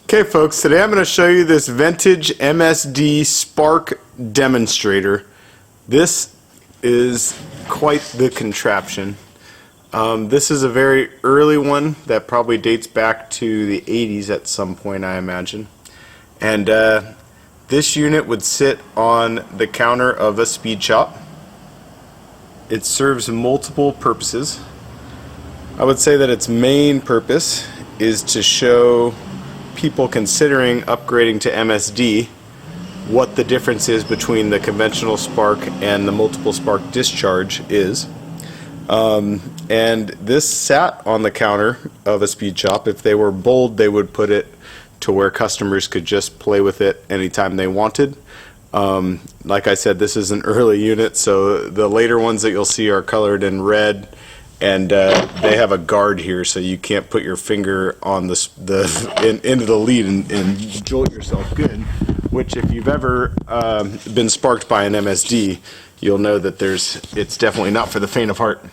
Okay folks, today I'm going to show you this vintage MSD Spark Demonstrator. This is quite the contraption. This is a very early one that probably dates back to the 80s at some point, I imagine. And this unit would sit on the counter of a speed shop. It serves multiple purposes. I would say that its main purpose is to show people considering upgrading to MSD what the difference is between the conventional spark and the multiple spark discharge is. And this sat on the counter of a speed shop. If they were bold, they would put it to where customers could just play with it anytime they wanted. Like I said, this is an early unit, so the later ones that you'll see are colored in red, and they have a guard here, so you can't put your finger on into the lead and jolt yourself good. Which, if you've ever been sparked by an MSD, you'll know that it's definitely not for the faint of heart.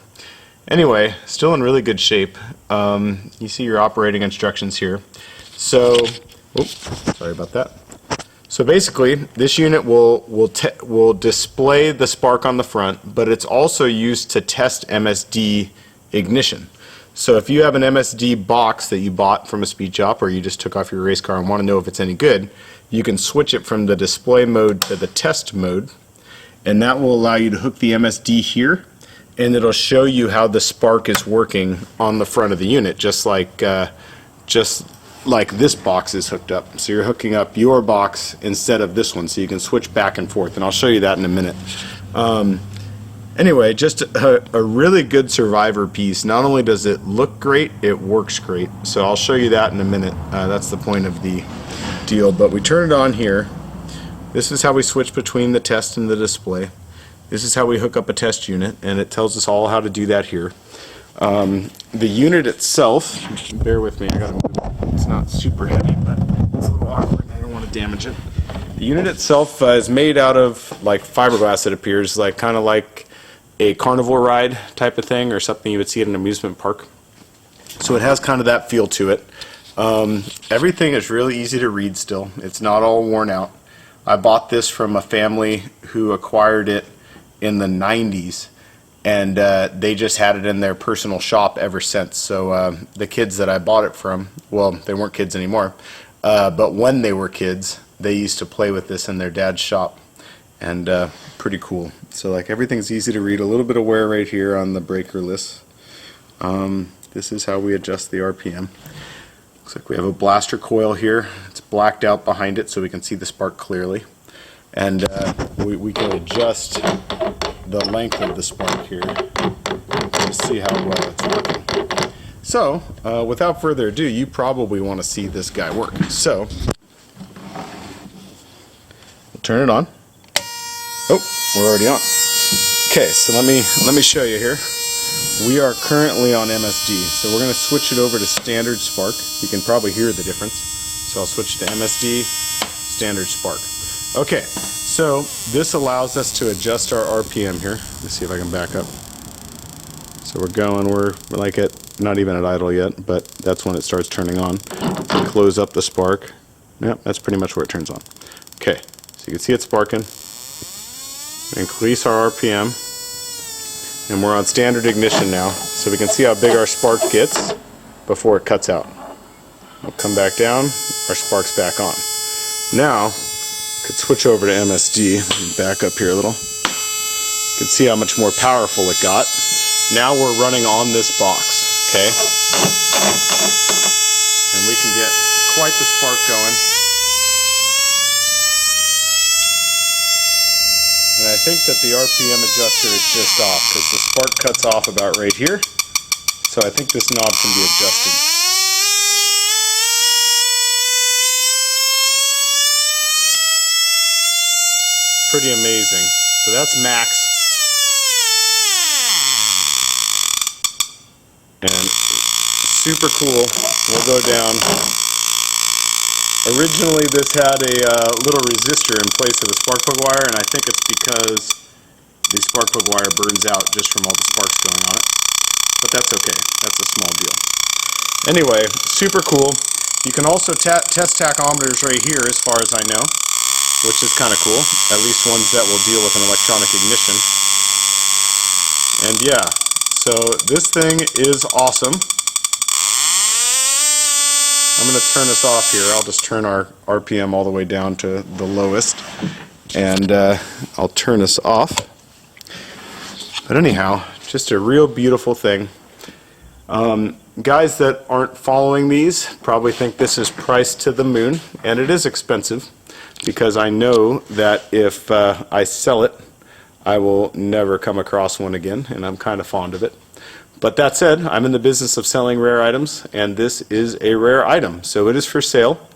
Anyway, still in really good shape. You see your operating instructions here. So, sorry about that. So basically, this unit will display the spark on the front, but it's also used to test MSD ignition. So if you have an MSD box that you bought from a speed shop, or you just took off your race car and want to know if it's any good, you can switch it from the display mode to the test mode, and that will allow you to hook the MSD here, and it'll show you how the spark is working on the front of the unit, just like this box is hooked up. So you're hooking up your box instead of this one, so you can switch back and forth, and I'll show you that in a minute. Anyway, just a really good survivor piece. Not only does it look great, it works great. So I'll show you that in a minute. That's the point of the deal. But we turn it on here. This is how we switch between the test and the display. This is how we hook up a test unit, and it tells us all how to do that here. The unit itself, bear with me, I gotta move it. It's not super heavy, but it's a little awkward. I don't want to damage it. The unit itself is made out of like fiberglass, it appears, like kind of like a carnival ride type of thing, or something you would see at an amusement park. So it has kind of that feel to it. Everything is really easy to read still. It's not all worn out. I bought this from a family who acquired it in the 90s. And they just had it in their personal shop ever since. So the kids that I bought it from, well, they weren't kids anymore, but when they were kids, they used to play with this in their dad's shop, and pretty cool. So like everything's easy to read. A little bit of wear right here on the breaker list. This is how we adjust the RPM. Looks like we have a blaster coil here. It's blacked out behind it so we can see the spark clearly. And we can adjust the length of the spark here to see how well it's working. So, without further ado, you probably want to see this guy work. So, we'll turn it on. Oh, we're already on. Okay, so let me show you here. We are currently on MSD, so we're going to switch it over to standard spark. You can probably hear the difference. So I'll switch to MSD, standard spark. Okay, so this allows us to adjust our RPM here. Let's see if I can back up. So we're like at, not even at idle yet, but that's when it starts turning on. So close up the spark. Yep, that's pretty much where it turns on. Okay, so you can see it sparking. Increase our RPM, and we're on standard ignition now, so we can see how big our spark gets before it cuts out. We'll come back down, our spark's back on. Now, could switch over to MSD, back up here a little. You can see how much more powerful it got. Now we're running on this box, okay? And we can get quite the spark going. And I think that the RPM adjuster is just off, because the spark cuts off about right here. So I think this knob can be adjusted. Pretty amazing. So that's max. And super cool. We'll go down. Originally this had a little resistor in place of the spark plug wire, and I think it's because the spark plug wire burns out just from all the sparks going on it. But that's okay. That's a small deal. Anyway, super cool. You can also test tachometers right here as far as I know, which is kind of cool, at least ones that will deal with an electronic ignition. And yeah, so this thing is awesome. I'm going to turn this off here. I'll just turn our RPM all the way down to the lowest, and I'll turn this off. But anyhow, just a real beautiful thing. Guys that aren't following these probably think this is priced to the moon, and it is expensive, because I know that if I sell it, I will never come across one again, and I'm kind of fond of it. But that said, I'm in the business of selling rare items, and this is a rare item, so it is for sale.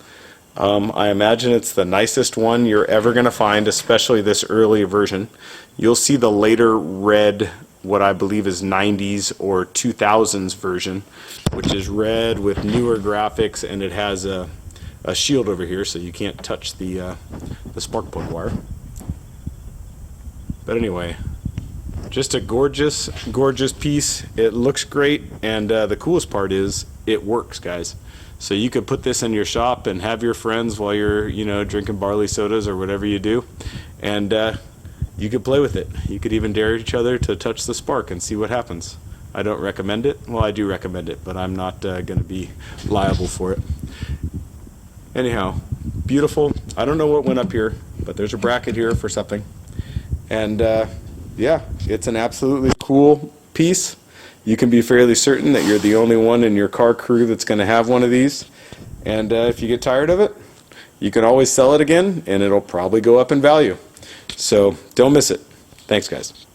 I imagine it's the nicest one you're ever going to find, especially this early version. You'll see the later red, what I believe is 90s or 2000s version, which is red with newer graphics, and it has a shield over here so you can't touch the spark plug wire. But anyway, just a gorgeous, gorgeous piece. It looks great, and the coolest part is it works, guys. So you could put this in your shop and have your friends while you're, drinking barley sodas or whatever you do, and you could play with it. You could even dare each other to touch the spark and see what happens. I don't recommend it. Well, I do recommend it, but I'm not going to be liable for it. Anyhow, beautiful. I don't know what went up here, but there's a bracket here for something. And yeah, it's an absolutely cool piece. You can be fairly certain that you're the only one in your car crew that's going to have one of these. And if you get tired of it, you can always sell it again, and it'll probably go up in value. So don't miss it. Thanks, guys.